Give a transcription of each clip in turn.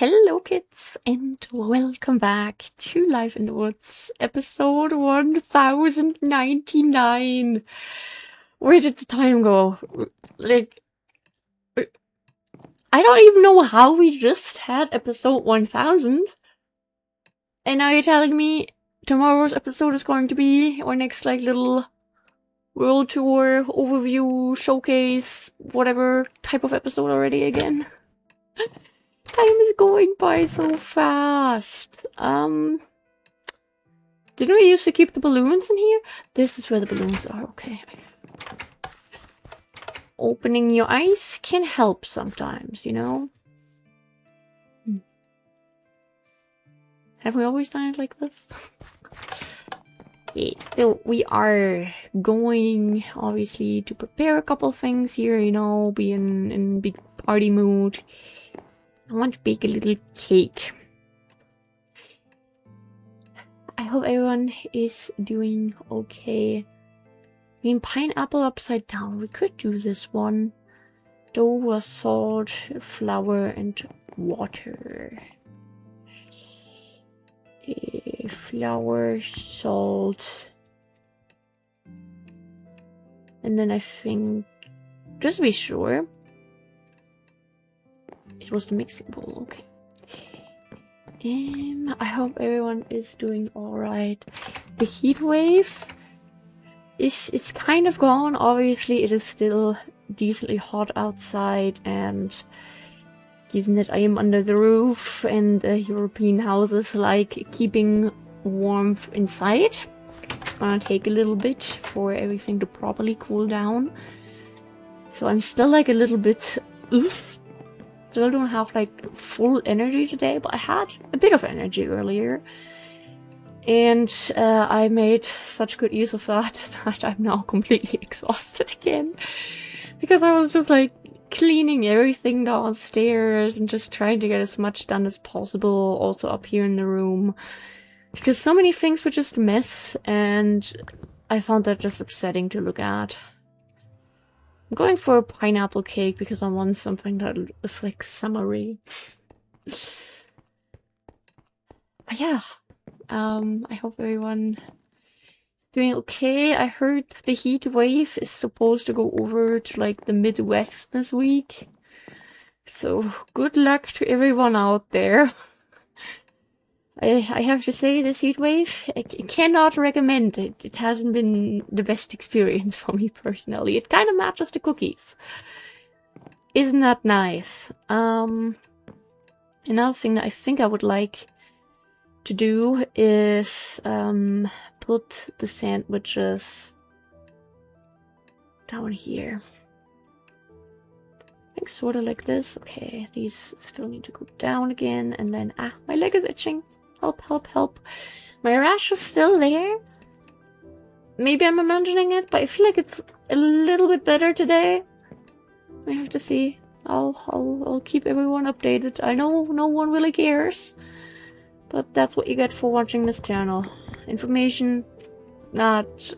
Hello kids and welcome back to Life in the Woods, episode 1099. Where did the time go? Like, I don't even know how we just had episode 1000. And now you're telling me tomorrow's episode is going to be our next little world tour, overview, showcase, whatever type of episode already again. Time is going by so fast. Didn't we used to keep the balloons in here? This is where the balloons are, okay. Opening your eyes can help sometimes, you know? Have we always done it like this? Yeah, so we are going, obviously, to prepare a couple things here, you know, be in big party mood. I want to bake a little cake. I hope everyone is doing okay. I mean, pineapple upside down. We could do this one. Dough, salt, flour, and water. Flour, salt. And then I think, just to be sure, it was the mixing bowl, okay. I hope everyone is doing alright. The heat wave is kind of gone. Obviously, it is still decently hot outside, and given that I am under the roof and the European houses like keeping warmth inside, it's gonna take a little bit for everything to properly cool down. So I'm still a little bit oof. Still don't have full energy today, but I had a bit of energy earlier. And I made such good use of that I'm now completely exhausted again. Because I was just cleaning everything downstairs and just trying to get as much done as possible, also up here in the room. Because so many things were just a mess, and I found that just upsetting to look at. I'm going for a pineapple cake because I want something that is summery. But yeah, I hope everyone doing okay. I heard the heat wave is supposed to go over to the Midwest this week. So good luck to everyone out there. I have to say, this heat wave, I cannot recommend it. It hasn't been the best experience for me personally. It kind of matches the cookies. Isn't that nice? Another thing that I think I would like to do is put the sandwiches down here. I think sort of like this. Okay, these still need to go down again, and then my leg is itching. Help, help, help. My rash is still there. Maybe I'm imagining it, but I feel like it's a little bit better today. I have to see. I'll keep everyone updated. I know no one really cares, but that's what you get for watching this channel. Information that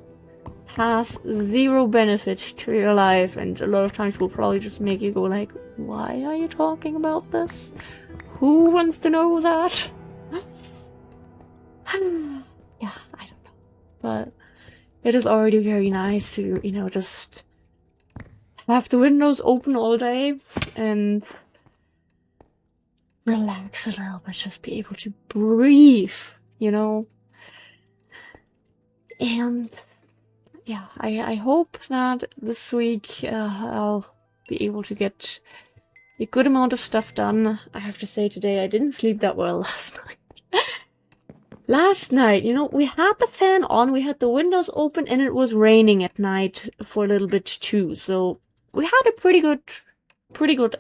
has zero benefit to your life, and a lot of times will probably just make you go why are you talking about this? Who wants to know that? Yeah, I don't know. But it is already very nice to, just have the windows open all day and relax a little bit, just be able to breathe, And yeah, I hope that this week I'll be able to get a good amount of stuff done. I have to say, today I didn't sleep that well last night. Last night, we had the fan on, we had the windows open, and it was raining at night for a little bit too. So we had a pretty good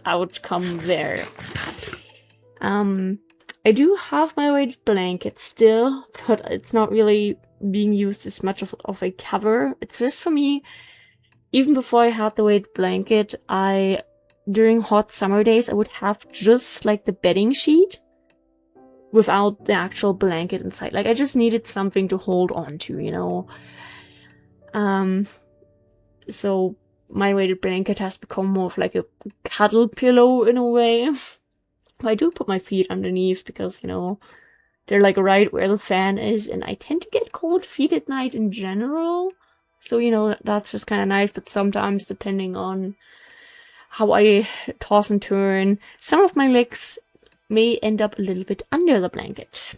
outcome there. I do have my weighted blanket still, but it's not really being used as much of a cover. It's just for me. Even before I had the weighted blanket, during hot summer days, I would have just the bedding sheet without the actual blanket inside. I just needed something to hold on to, So my weighted blanket has become more of a cuddle pillow in a way. I do put my feet underneath because, you know, they're like right where the fan is, and I tend to get cold feet at night in general. So, you know, that's just kind of nice, but sometimes depending on how I toss and turn, some of my legs may end up a little bit under the blanket.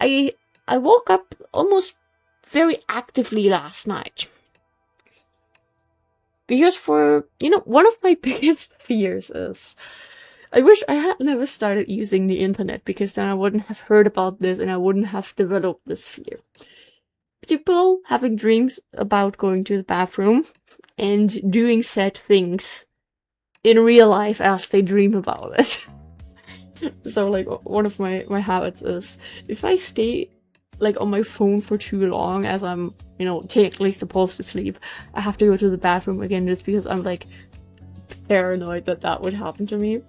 I woke up almost very actively last night. Because you know, one of my biggest fears is, I wish I had never started using the internet, because then I wouldn't have heard about this and I wouldn't have developed this fear. People having dreams about going to the bathroom and doing said things in real life as they dream about it. So, like, one of my habits is, if I stay, like, on my phone for too long, as I'm, you know, technically supposed to sleep, I have to go to the bathroom again just because I'm, like, paranoid that that would happen to me.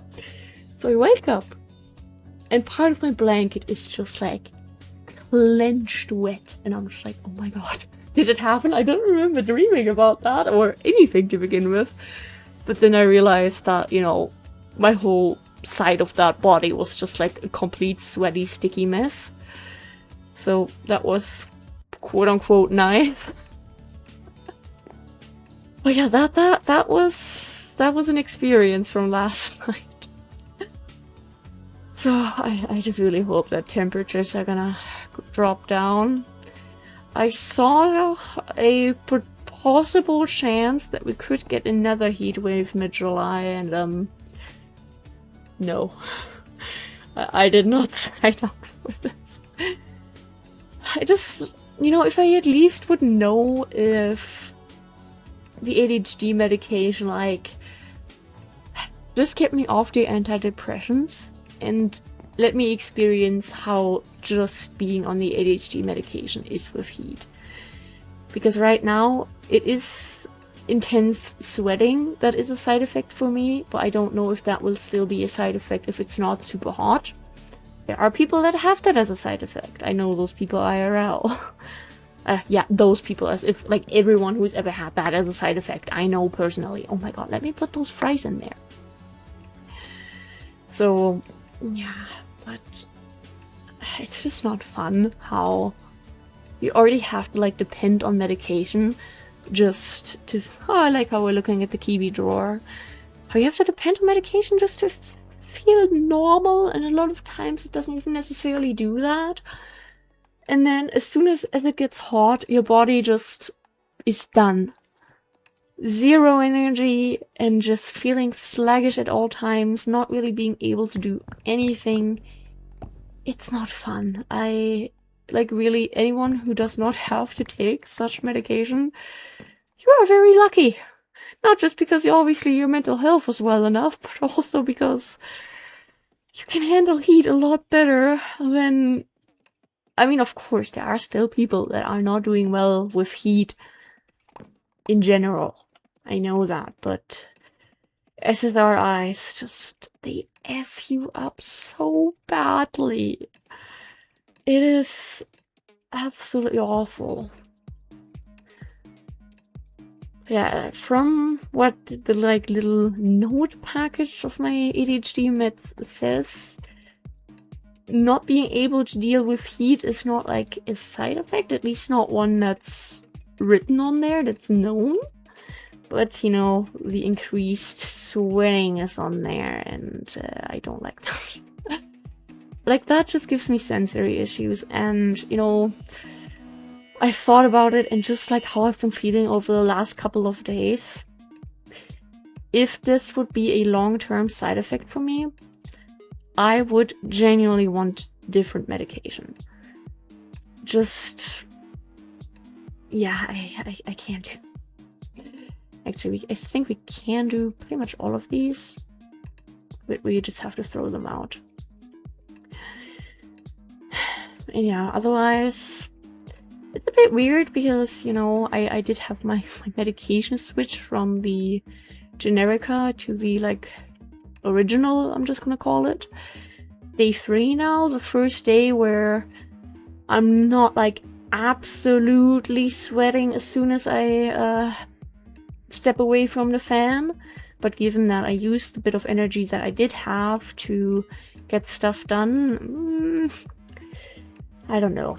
So I wake up, and part of my blanket is just, like, clenched wet, and I'm just like, oh my god, did it happen? I don't remember dreaming about that or anything to begin with. But then I realized that, you know, my whole side of that body was just like a complete sweaty, sticky mess. So that was quote-unquote nice. But yeah, that was an experience from last night. So I just really hope that temperatures are gonna drop down. I saw a possible chance that we could get another heat wave mid-July, and no. I did not sign up for this. I just, you know, if I at least would know if the ADHD medication, like, just kept me off the antidepressants and let me experience how just being on the ADHD medication is with heat. Because right now, it is intense sweating that is a side effect for me, but I don't know if that will still be a side effect if it's not super hot. There are people that have that as a side effect. I know those people IRL. Yeah, those people, as if, like, everyone who's ever had that as a side effect, I know personally. Oh my god, let me put those fries in there. So, yeah, but it's just not fun how you already have to, like, depend on medication just to... Oh, I like how we're looking at the Kiwi drawer. How you have to depend on medication just to feel normal, and a lot of times it doesn't even necessarily do that. And then as soon as it gets hot, your body just is done. Zero energy and just feeling sluggish at all times, not really being able to do anything. It's not fun. Like, really, anyone who does not have to take such medication, you are very lucky. Not just because obviously your mental health is well enough, but also because you can handle heat a lot better than... I mean, of course, there are still people that are not doing well with heat in general. I know that, but SSRIs just, they F you up so badly. It is absolutely awful. Yeah, from what the like little note package of my ADHD meds says, not being able to deal with heat is not like a side effect, at least not one that's written on there, that's known. But, you know, the increased sweating is on there, and I don't like that. Like, that just gives me sensory issues, and, you know, I thought about it, and just like how I've been feeling over the last couple of days, if this would be a long-term side effect for me, I would genuinely want different medication. Just... yeah, I can't do... Actually, I think we can do pretty much all of these, but we just have to throw them out. And yeah, otherwise, it's a bit weird because, you know, I did have my medication switch from the Generica to the, like, original, I'm just gonna call it. Day 3 now, the first day where I'm not, like, absolutely sweating as soon as I step away from the fan. but given that I used the bit of energy that I did have to get stuff done, I don't know.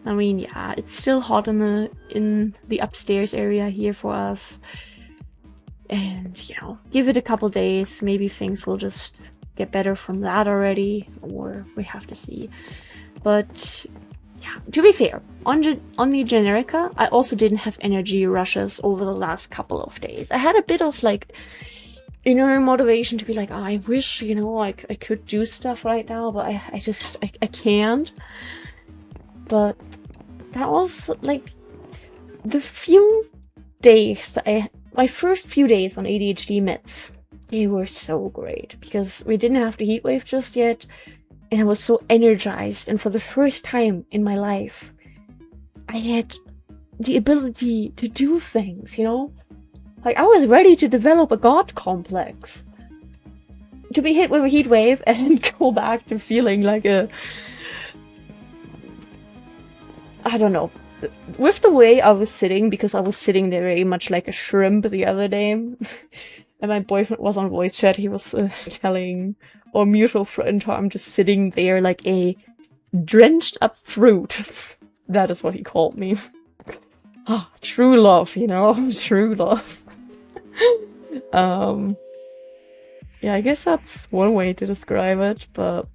I mean, yeah, it's still hot in the upstairs area here for us. And, you know, give it a couple days, maybe things will just get better from that already, or we have to see. But yeah, to be fair, on the Generica, I also didn't have energy rushes over the last couple of days. I had a bit of like inner motivation to be like, oh, I wish, you know, I could do stuff right now, but I can't. But that was like the few days that my first few days on ADHD meds, they were so great because we didn't have the heat wave just yet, and I was so energized, and for the first time in my life, I had the ability to do things, you know? Like, I was ready to develop a god complex. To be hit with a heat wave and go back to feeling like a... I don't know. With the way I was sitting, because I was sitting there very much like a shrimp the other day, and my boyfriend was on voice chat, he was telling our mutual friend how I'm just sitting there like a drenched up fruit. That is what he called me. Ah, true love, you know? True love. Yeah, I guess that's one way to describe it, but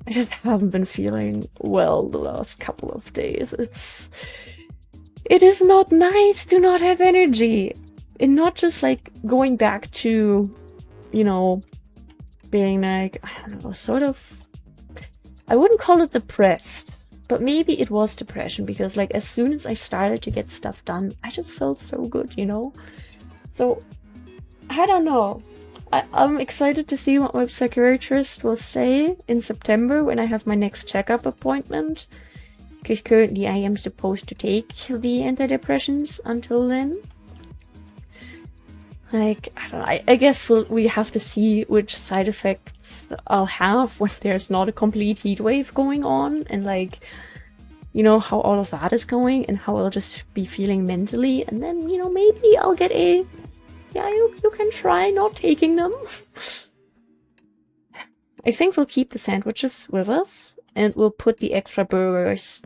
I just haven't been feeling well the last couple of days. It is not nice to not have energy. And not just like going back to, you know, being like, I don't know, sort of, I wouldn't call it depressed, but maybe it was depression, because like as soon as I started to get stuff done, I just felt so good, you know? So, I don't know. I'm excited to see what my psychiatrist will say in September when I have my next checkup appointment, because currently I am supposed to take the antidepressants until then. Like, I don't know, I guess we have to see which side effects I'll have when there's not a complete heat wave going on, and like, you know, how all of that is going and how I'll just be feeling mentally, and then, you know, maybe I'll get a, yeah, you can try not taking them. I think we'll keep the sandwiches with us, and we'll put the extra burgers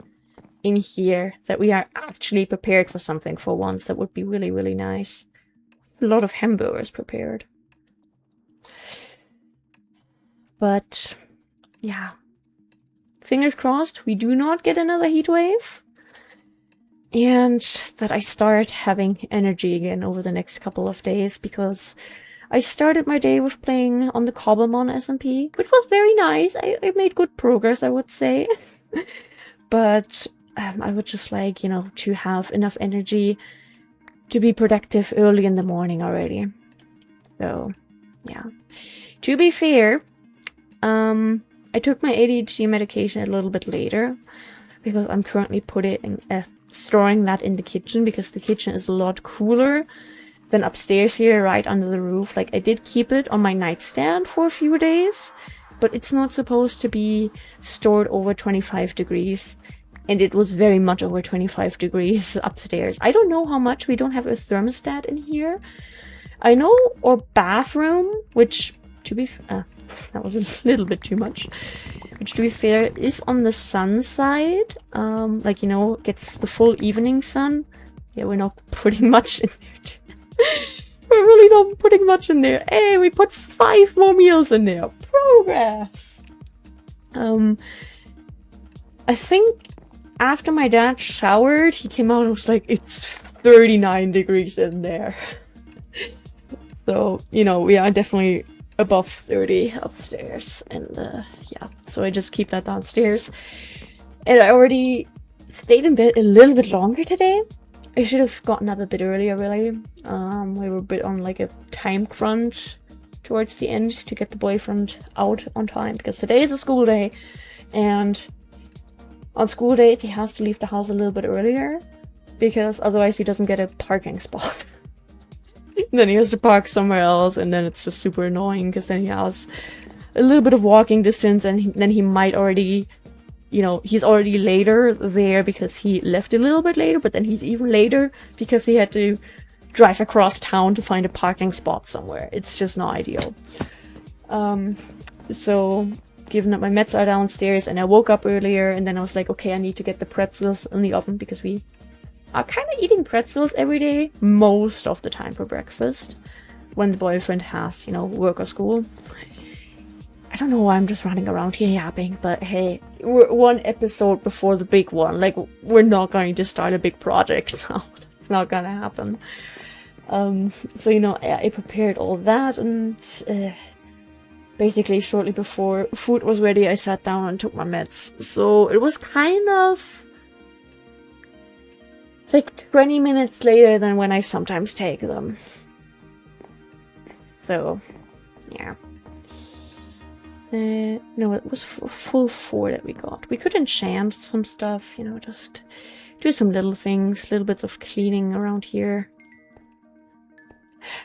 in here, that we are actually prepared for something for once. That would be really, really nice. A lot of hamburgers prepared. But, yeah. Fingers crossed we do not get another heat wave. And that I start having energy again over the next couple of days, because I started my day with playing on the Cobblemon SMP, which was very nice. I made good progress, I would say. But I would just like, you know, to have enough energy to be productive early in the morning already. So, yeah. To be fair, I took my ADHD medication a little bit later, because I'm currently storing that in the kitchen, because the kitchen is a lot cooler than upstairs here, right under the roof. Like, I did keep it on my nightstand for a few days, but it's not supposed to be stored over 25 degrees. And it was very much over 25 degrees upstairs. I don't know how much. We don't have a thermostat in here. I know our bathroom, which, to be that was a little bit too much. Which, to be fair, is on the sun side. Like, you know, gets the full evening sun. Yeah, we're not putting much in there. We're really not putting much in there. Hey, we put 5 more meals in there. Progress! I think after my dad showered, he came out and was like, it's 39 degrees in there. So, you know, we are definitely above 30 upstairs. And, yeah, so I just keep that downstairs. And I already stayed in bed a little bit longer today. I should have gotten up a bit earlier, really. We were a bit on, like, a time crunch towards the end to get the boyfriend out on time, because today is a school day. And on school days, he has to leave the house a little bit earlier, because otherwise he doesn't get a parking spot. Then he has to park somewhere else, and then it's just super annoying, because then he has a little bit of walking distance, and then he might already, you know, he's already later there because he left a little bit later, but then he's even later because he had to drive across town to find a parking spot somewhere. It's just not ideal. So given that my meds are downstairs and I woke up earlier, and then I was like, okay, I need to get the pretzels in the oven because we are kind of eating pretzels every day, most of the time for breakfast, when the boyfriend has, you know, work or school. I don't know why I'm just running around here yapping, but hey, we're one episode before the big one. Like, we're not going to start a big project now. It's not gonna happen. So, you know, I prepared all that, and basically shortly before food was ready, I sat down and took my meds. So it was kind of like 20 minutes later than when I sometimes take them. So, yeah. No, it was full 4 that we got. We could enchant some stuff, you know, just do some little things, little bits of cleaning around here.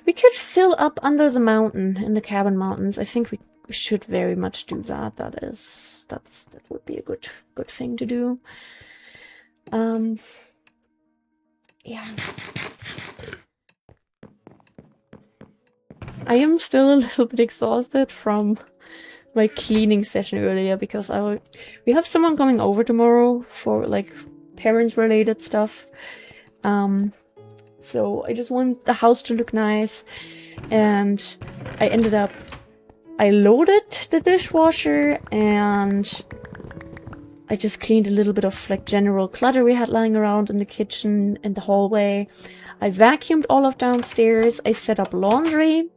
We could fill up under the mountain, in the cabin mountains. I think we should very much do that. That would be a good thing to do. Yeah. I am still a little bit exhausted from my cleaning session earlier because we have someone coming over tomorrow for like parents related stuff. So I just want the house to look nice, and I loaded the dishwasher and I just cleaned a little bit of like general clutter we had lying around in the kitchen and the hallway. I vacuumed all of downstairs. I set up laundry.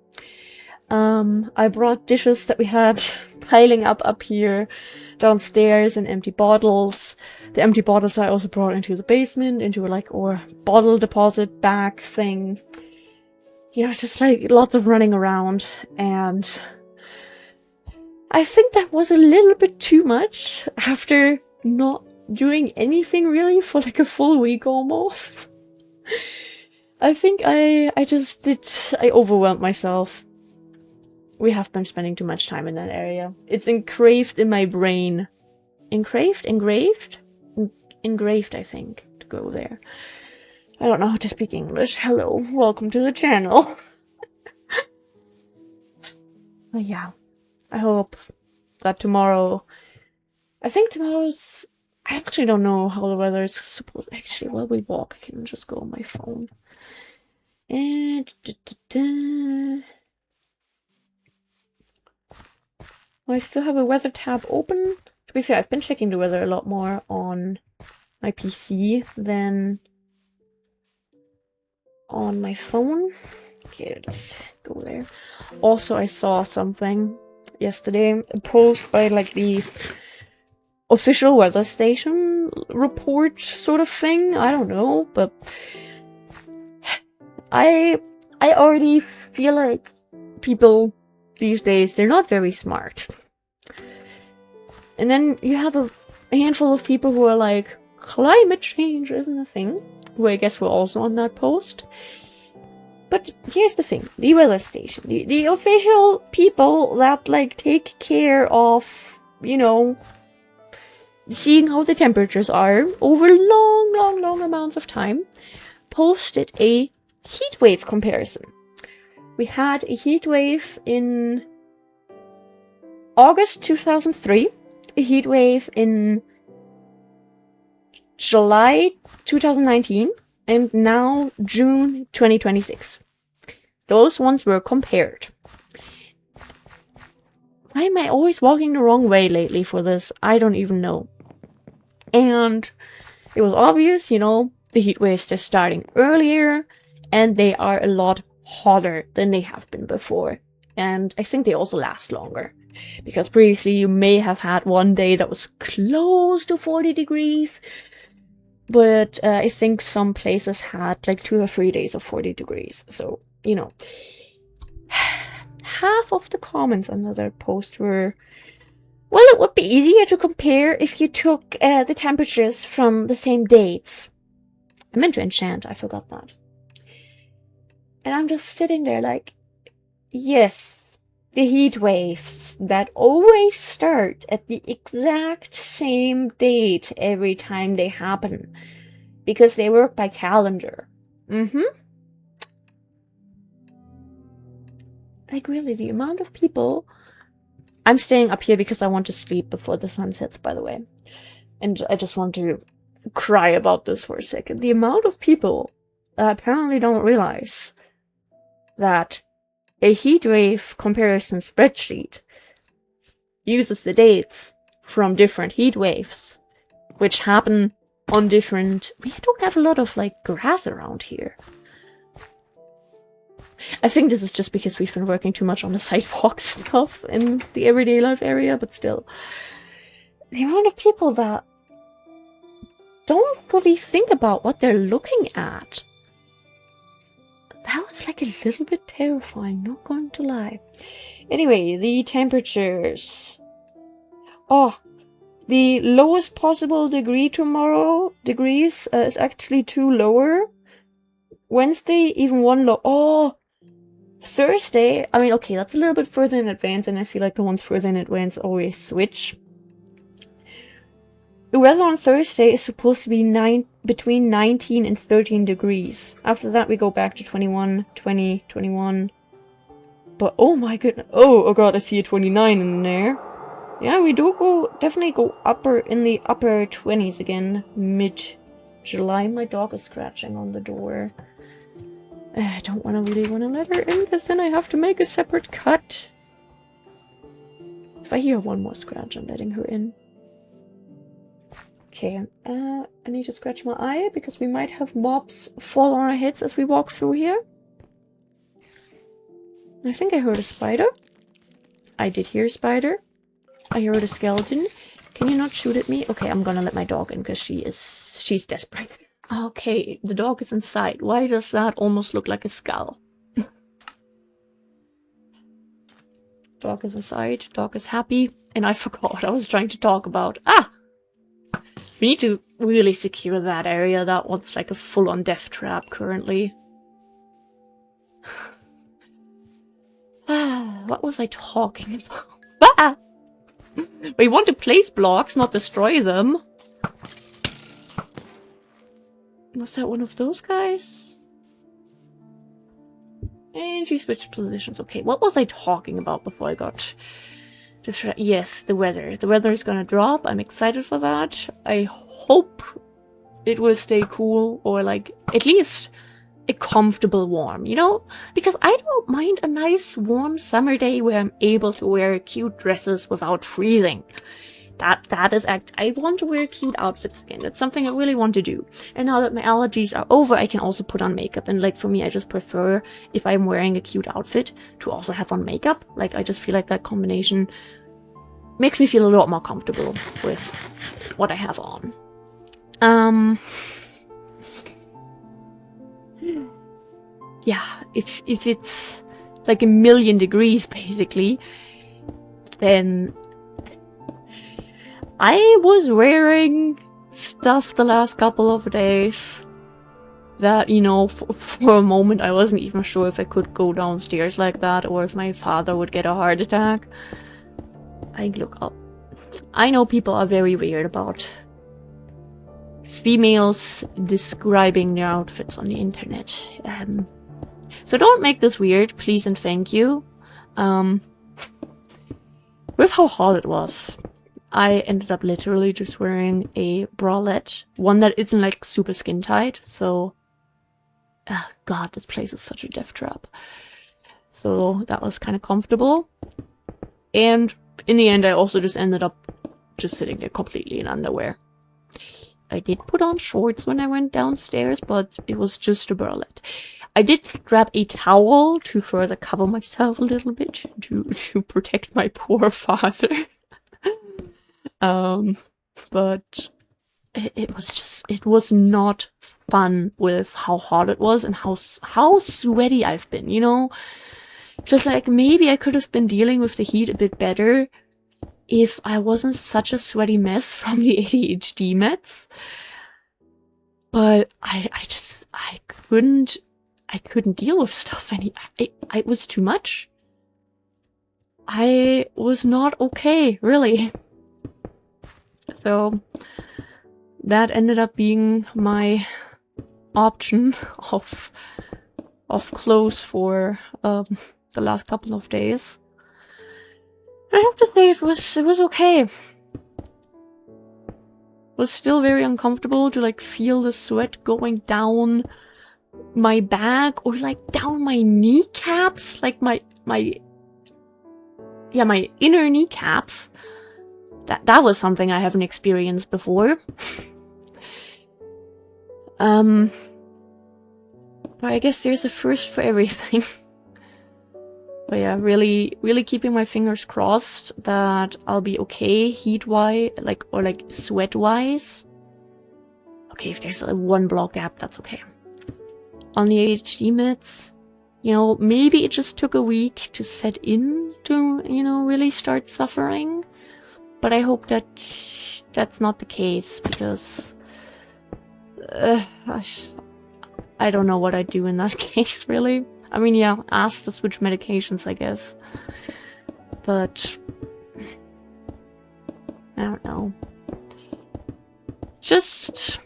I brought dishes that we had piling up here downstairs and empty bottles. The empty bottles I also brought into the basement, into like our bottle deposit bag thing. You know, just like lots of running around, and I think that was a little bit too much after not doing anything really for like a full week almost. I think I overwhelmed myself. We have been spending too much time in that area. It's engraved in my brain. Engraved, I think, to go there. I don't know how to speak English. Hello, welcome to the channel. But yeah, I hope that tomorrow... I think tomorrow's... I actually don't know how the weather is supposed... Actually, while we walk, I can just go on my phone. And... I still have a weather tab open. To be fair, I've been checking the weather a lot more on my PC than on my phone. Okay, let's go there. Also, I saw something yesterday, a post by like the official weather station report sort of thing. I don't know, but I already feel like people these days, they're not very smart. And then you have a handful of people who are like, climate change isn't a thing. Who I guess were also on that post. But here's the thing. The weather station. The official people that like take care of, you know, seeing how the temperatures are over long amounts of time, posted a heat wave comparison. We had a heat wave in August 2003, a heat wave in July 2019, and now June 2026. Those ones were compared. Why am I always walking the wrong way lately for this? I don't even know. And it was obvious, you know, the heat waves are starting earlier, and they are a lot hotter than they have been before. And I think they also last longer. Because previously you may have had one day that was close to 40 degrees. But I think some places had like 2 or 3 days of 40 degrees. So, you know. Half of the comments under their post were, well, it would be easier to compare if you took the temperatures from the same dates. I meant to enchant, I forgot that. And I'm just sitting there like, yes, the heat waves that always start at the exact same date every time they happen. Because they work by calendar. Like, really, the amount of people... I'm staying up here because I want to sleep before the sun sets, by the way. And I just want to cry about this for a second. The amount of people apparently don't realize that a heatwave comparison spreadsheet uses the dates from different heat waves, which happen on different... We don't have a lot of, like, grass around here. I think this is just because we've been working too much on the sidewalk stuff in the everyday life area, but still. The amount of people that don't really think about what they're looking at. That was like a little bit terrifying, not going to lie. Anyway, the temperatures. Oh, the lowest possible degree tomorrow, degrees, is actually 2 lower. Wednesday, even 1 low. Oh! Thursday, I mean, okay, that's a little bit further in advance, and I feel like the ones further in advance always switch. The weather on Thursday is supposed to be between 19 and 13 degrees. After that, we go back to 21, 20, 21. But, oh my goodness. Oh god, I see a 29 in there. Yeah, we do definitely go in the upper 20s again, mid-July. My dog is scratching on the door. I don't really want to let her in, because then I have to make a separate cut. If I hear one more scratch, I'm letting her in. Okay, I need to scratch my eye, because we might have mobs fall on our heads as we walk through here. I think I heard a spider. I did hear a spider. I heard a skeleton. Can you not shoot at me? Okay, I'm gonna let my dog in, because she's desperate. Okay, the dog is inside. Why does that almost look like a skull? Dog is inside, dog is happy, and I forgot what I was trying to talk about. Ah! We need to really secure that area. That one's like a full-on death trap currently. What was I talking about? Ah! We want to place blocks, not destroy them. Was that one of those guys? And she switched positions. Okay, what was I talking about before I got distracted? Yes, the weather. The weather is gonna drop. I'm excited for that. I hope it will stay cool, or like at least a comfortable warm, you know? Because I don't mind a nice warm summer day where I'm able to wear cute dresses without freezing. I want to wear cute outfits again. That's something I really want to do. And now that my allergies are over, I can also put on makeup. And like for me, I just prefer, if I'm wearing a cute outfit, to also have on makeup. Like I just feel like that combination makes me feel a lot more comfortable with what I have on. Yeah, if it's like 1,000,000 degrees basically, then I was wearing stuff the last couple of days that, you know, for a moment I wasn't even sure if I could go downstairs like that, or if my father would get a heart attack. I know people are very weird about females describing their outfits on the internet. So don't make this weird, please and thank you. With how hot it was, I ended up literally just wearing a bralette. One that isn't like super skin tight, so... God, this place is such a death trap. So that was kind of comfortable. And in the end, I also just ended up just sitting there completely in underwear. I did put on shorts when I went downstairs, but it was just a bralette. I did grab a towel to further cover myself a little bit to protect my poor father. But it was not fun with how hot it was and how sweaty I've been, you know? Just like, maybe I could have been dealing with the heat a bit better if I wasn't such a sweaty mess from the ADHD meds. But I couldn't deal with stuff it was too much. I was not okay, really. So that ended up being my option of clothes for the last couple of days. And I have to say it was okay. It was still very uncomfortable to like feel the sweat going down my back or like down my kneecaps, like my inner kneecaps. That was something I haven't experienced before. But I guess there's a first for everything. But yeah, really keeping my fingers crossed that I'll be okay heat-wise, or sweat-wise. Okay, if there's a 1 block gap, that's okay. On the ADHD meds, you know, maybe it just took a week to set in to, you know, really start suffering. But I hope that that's not the case, because I don't know what I'd do in that case, really. I mean, yeah, ask to switch medications, I guess. But I don't know. Just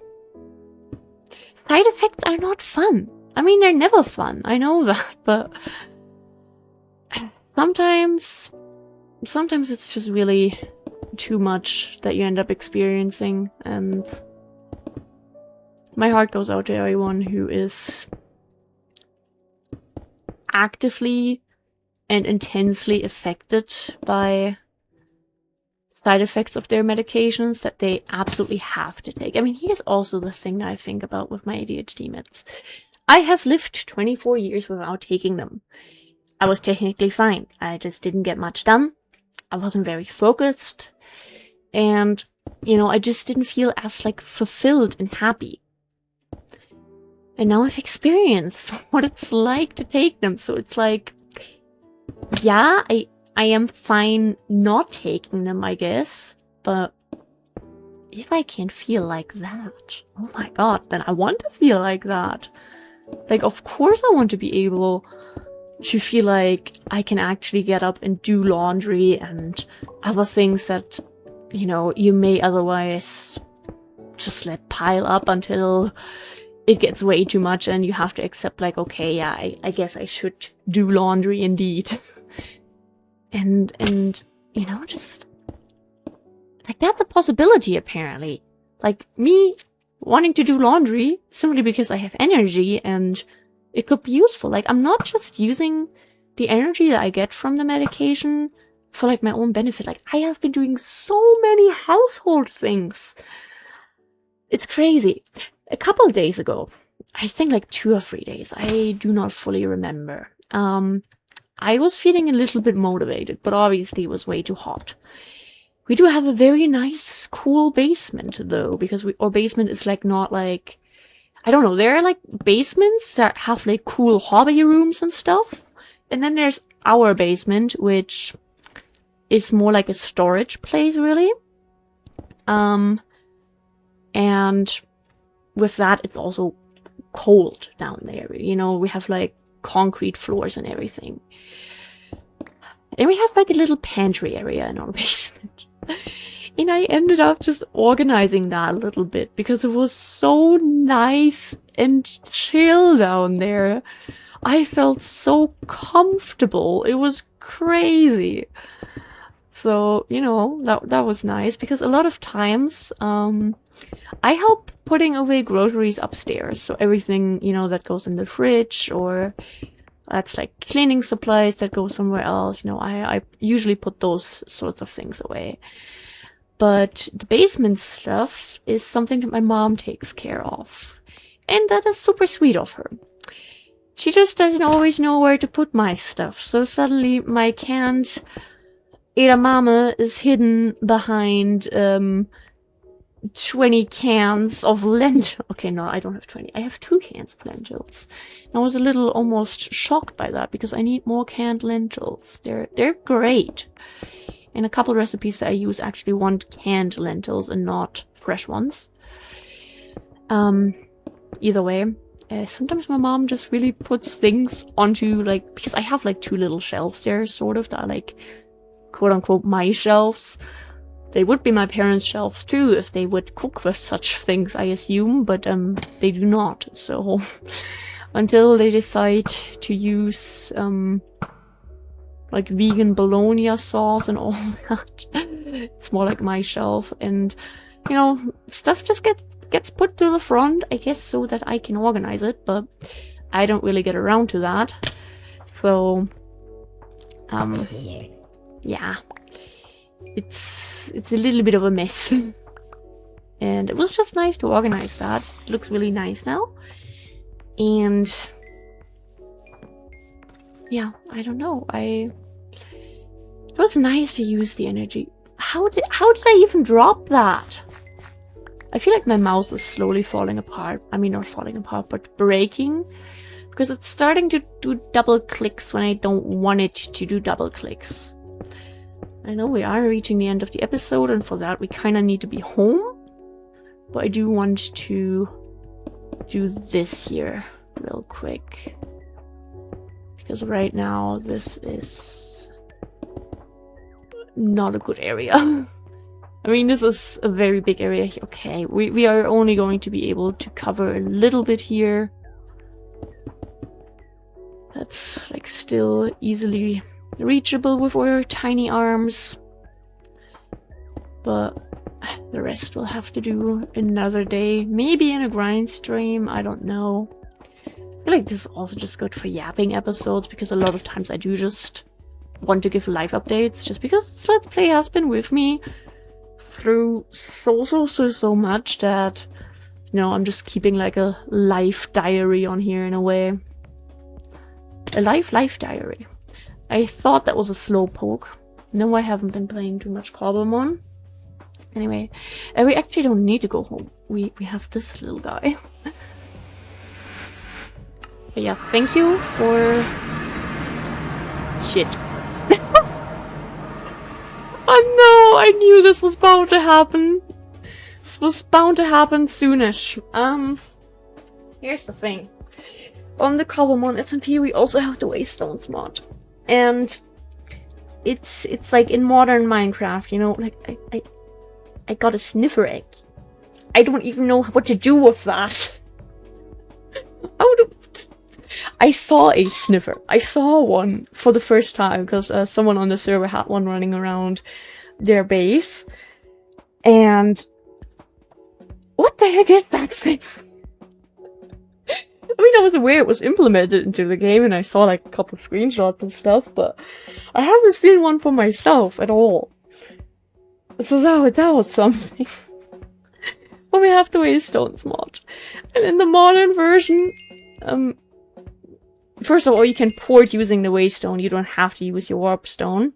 side effects are not fun. I mean, they're never fun. I know that, but sometimes it's just really too much that you end up experiencing, and my heart goes out to everyone who is actively and intensely affected by side effects of their medications that they absolutely have to take. I mean, here's also the thing that I think about with my ADHD meds. I have lived 24 years without taking them. I was technically fine. I just didn't get much done. I wasn't very focused. And, you know, I just didn't feel as, like, fulfilled and happy. And now I've experienced what it's like to take them. So it's like, yeah, I am fine not taking them, I guess. But if I can feel like that, oh my god, then I want to feel like that. Like, of course I want to be able to feel like I can actually get up and do laundry and other things that, you know, you may otherwise just let pile up until it gets way too much and you have to accept, like, okay, yeah, I guess I should do laundry indeed. and, you know, just, like, that's a possibility, apparently. Like, me wanting to do laundry simply because I have energy and it could be useful. Like, I'm not just using the energy that I get from the medication for, like, my own benefit. Like, I have been doing so many household things. It's crazy. A couple of days ago, I think like 2 or 3 days, I do not fully remember. I was feeling a little bit motivated, but obviously it was way too hot. We do have a very nice, cool basement, though, because our basement is, like, not, like, I don't know, there are, like, basements that have, like, cool hobby rooms and stuff, and then there's our basement, which is more like a storage place, really. And with that, it's also cold down there, you know, we have, like, concrete floors and everything. And we have, like, a little pantry area in our basement. And I ended up just organizing that a little bit because it was so nice and chill down there. I felt so comfortable. It was crazy. So, you know, that was nice because a lot of times, I help putting away groceries upstairs. So everything, you know, that goes in the fridge or that's like cleaning supplies that go somewhere else. You know, I usually put those sorts of things away. But the basement stuff is something that my mom takes care of. And that is super sweet of her. She just doesn't always know where to put my stuff. So suddenly my canned edamame is hidden behind 20 cans of lentils. Okay, no, I don't have 20. I have 2 cans of lentils. I was a little almost shocked by that because I need more canned lentils. They're great. And a couple recipes that I use actually want canned lentils and not fresh ones. Either way, sometimes my mom just really puts things onto, like, because I have like 2 little shelves there, sort of, that are like, quote-unquote, my shelves. They would be my parents' shelves too if they would cook with such things, I assume, but they do not. So until they decide to use like vegan bologna sauce and all that. It's more like my shelf, and you know, stuff just gets put to the front, I guess, so that I can organize it, but I don't really get around to that. So yeah, it's a little bit of a mess. And it was just nice to organize that. It looks really nice now. And yeah, I don't know. It was nice to use the energy. How did I even drop that? I feel like my mouse is slowly falling apart. I mean, not falling apart, but breaking. Because it's starting to do double clicks when I don't want it to do double clicks. I know we are reaching the end of the episode, and for that we kind of need to be home. But I do want to do this here real quick. Because right now this is not a good area. I mean, this is a very big area. Okay, we are only going to be able to cover a little bit here. That's like still easily reachable with our tiny arms. But the rest we'll have to do another day. Maybe in a grind stream, I don't know. I feel like this is also just good for yapping episodes, because a lot of times I do just want to give live updates, just because Let's Play has been with me through so much that, you know, I'm just keeping like a life diary on here in a way. A life diary. I thought that was a slow poke. No, I haven't been playing too much Cobblemon. Anyway, we actually don't need to go home. We have this little guy. But yeah, thank you for... Shit. Oh no, I knew this was bound to happen. This was bound to happen soonish. Here's the thing. On the Cobblemon SMP, we also have the Waystones mod. And it's like in modern Minecraft, you know, like I got a sniffer egg. I don't even know what to do with that. I saw a sniffer. I saw one for the first time because someone on the server had one running around their base. And what the heck is that thing? I mean, I was aware it was implemented into the game, and I saw like a couple of screenshots and stuff, but I haven't seen one for myself at all. So that was something. But we have the Waystones mod. And in the modern version, first of all, you can port using the Waystone. You don't have to use your Warpstone.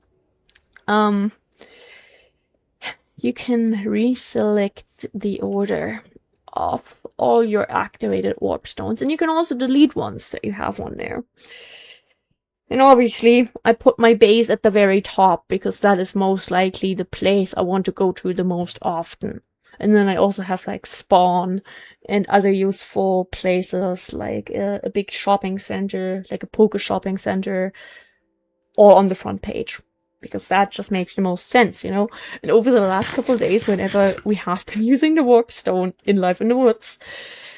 You can reselect the order of all your activated Warpstones, and you can also delete ones that you have on there. And obviously, I put my base at the very top, because that is most likely the place I want to go to the most often. And then I also have like spawn and other useful places, like a big shopping center, like a poker shopping center, all on the front page. Because that just makes the most sense, you know? And over the last couple of days, whenever we have been using the Warpstone in Life in the Woods,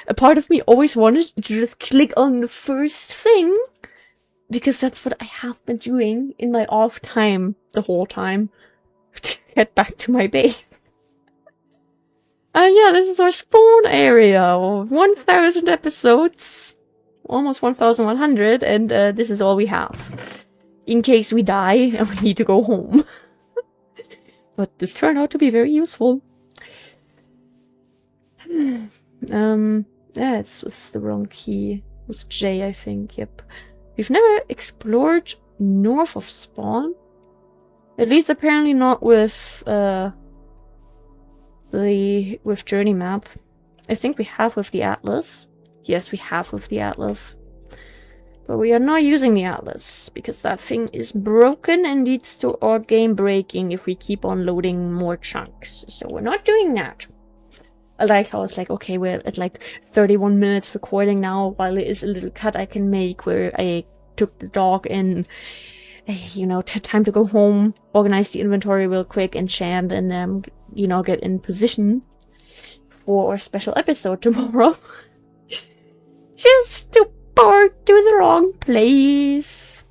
a part of me always wanted to just click on the first thing, because that's what I have been doing in my off time the whole time to get back to my base. Yeah, this is our spawn area. 1,000 episodes. Almost 1,100, and this is all we have. In case we die and we need to go home. But this turned out to be very useful. Yeah, this was the wrong key. It was J, I think. Yep. We've never explored north of spawn. At least apparently not with with journey map. I think we have with the Atlas. Yes, we have with the Atlas. But we are not using the Atlas, because that thing is broken and leads to our game breaking if we keep on loading more chunks. So we're not doing that. I like how it's like, okay, we're at like 31 minutes recording now, while it is a little cut I can make where I took the dog in, you know, time to go home, organize the inventory real quick, enchant, and you know, get in position for our special episode tomorrow. Just to park to the wrong place.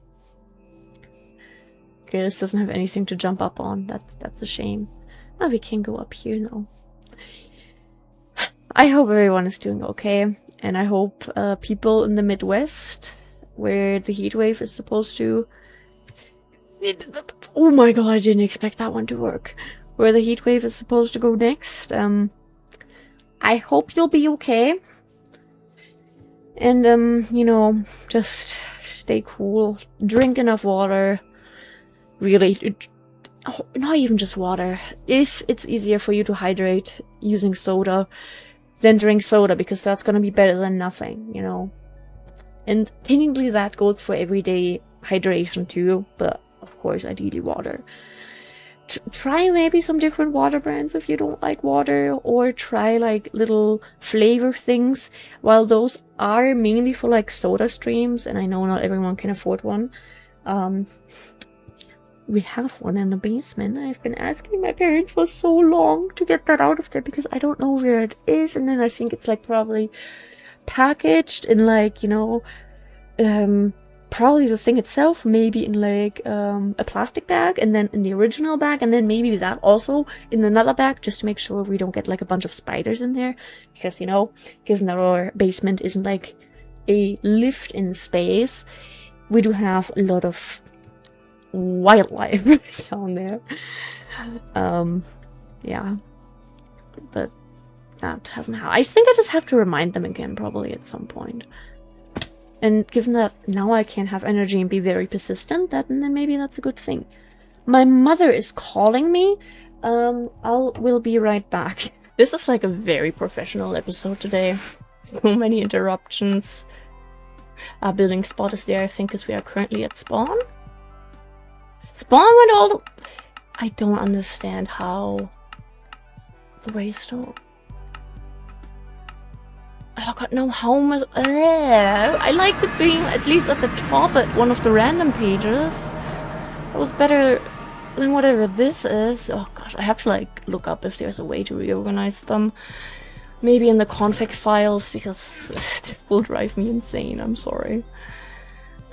Okay, this doesn't have anything to jump up on. That's a shame. Oh, we can go up here now. I hope everyone is doing okay, and I hope people in the Midwest, where the heat wave is supposed to... Oh my god, I didn't expect that one to work. Where the heat wave is supposed to go next. I hope you'll be okay. And, you know, just stay cool. Drink enough water. Really, not even just water. If it's easier for you to hydrate using soda, then drink soda, because that's gonna be better than nothing, you know. And technically that goes for everyday hydration too, but of course ideally water. Try maybe some different water brands if you don't like water, or try like little flavor things. While those are mainly for like soda streams, and I know not everyone can afford one, we have one in the basement. I've been asking my parents for so long to get that out of there, because I don't know where it is, and then I think it's like probably packaged in like, you know, probably the thing itself, maybe in like a plastic bag, and then in the original bag, and then maybe that also in another bag, just to make sure we don't get like a bunch of spiders in there, because, you know, given that our basement isn't like a lift-in space, we do have a lot of wildlife down there. Yeah, but that hasn't happened. I think I just have to remind them again, probably at some point. And given that now I can have energy and be very persistent, then maybe that's a good thing. My mother is calling me. We'll be right back. This is like a very professional episode today. So many interruptions. Our building spot is there, I think, because we are currently at spawn. Spawn went all the... I don't understand how the waste don't... Oh god, no, home is... I like it being at least at the top at one of the random pages. That was better than whatever this is. Oh gosh, I have to like look up if there's a way to reorganize them. Maybe in the config files, because it will drive me insane, I'm sorry.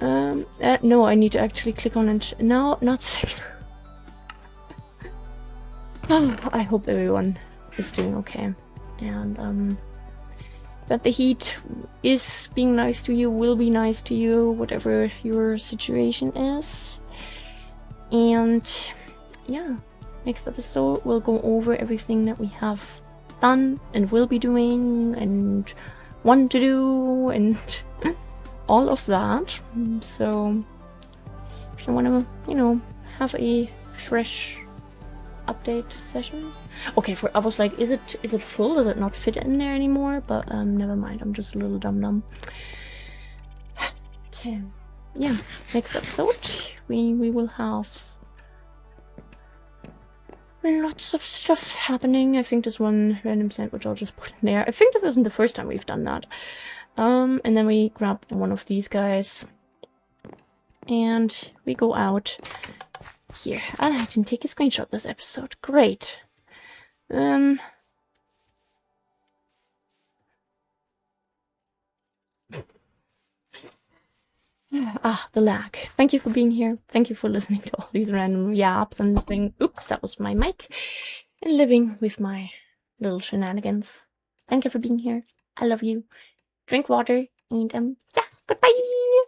No, I need to actually click on it. No, not... Oh, I hope everyone is doing okay. And, that the heat is being nice to you, will be nice to you, whatever your situation is. And yeah, next episode we'll go over everything that we have done and will be doing and want to do and all of that. So if you want to, you know, have a fresh update session. Okay, I was like, is it full? Does it not fit in there anymore? But never mind, I'm just a little dumb. Okay, yeah, next episode we will have lots of stuff happening. I think there's one random sandwich I'll just put in there. I think this isn't the first time we've done that. And then we grab one of these guys and we go out. Here, I can take a screenshot this episode. Great. The lag. Thank you for being here. Thank you for listening to all these random yaps and living... Oops, that was my mic. And living with my little shenanigans. Thank you for being here. I love you. Drink water and, yeah, goodbye!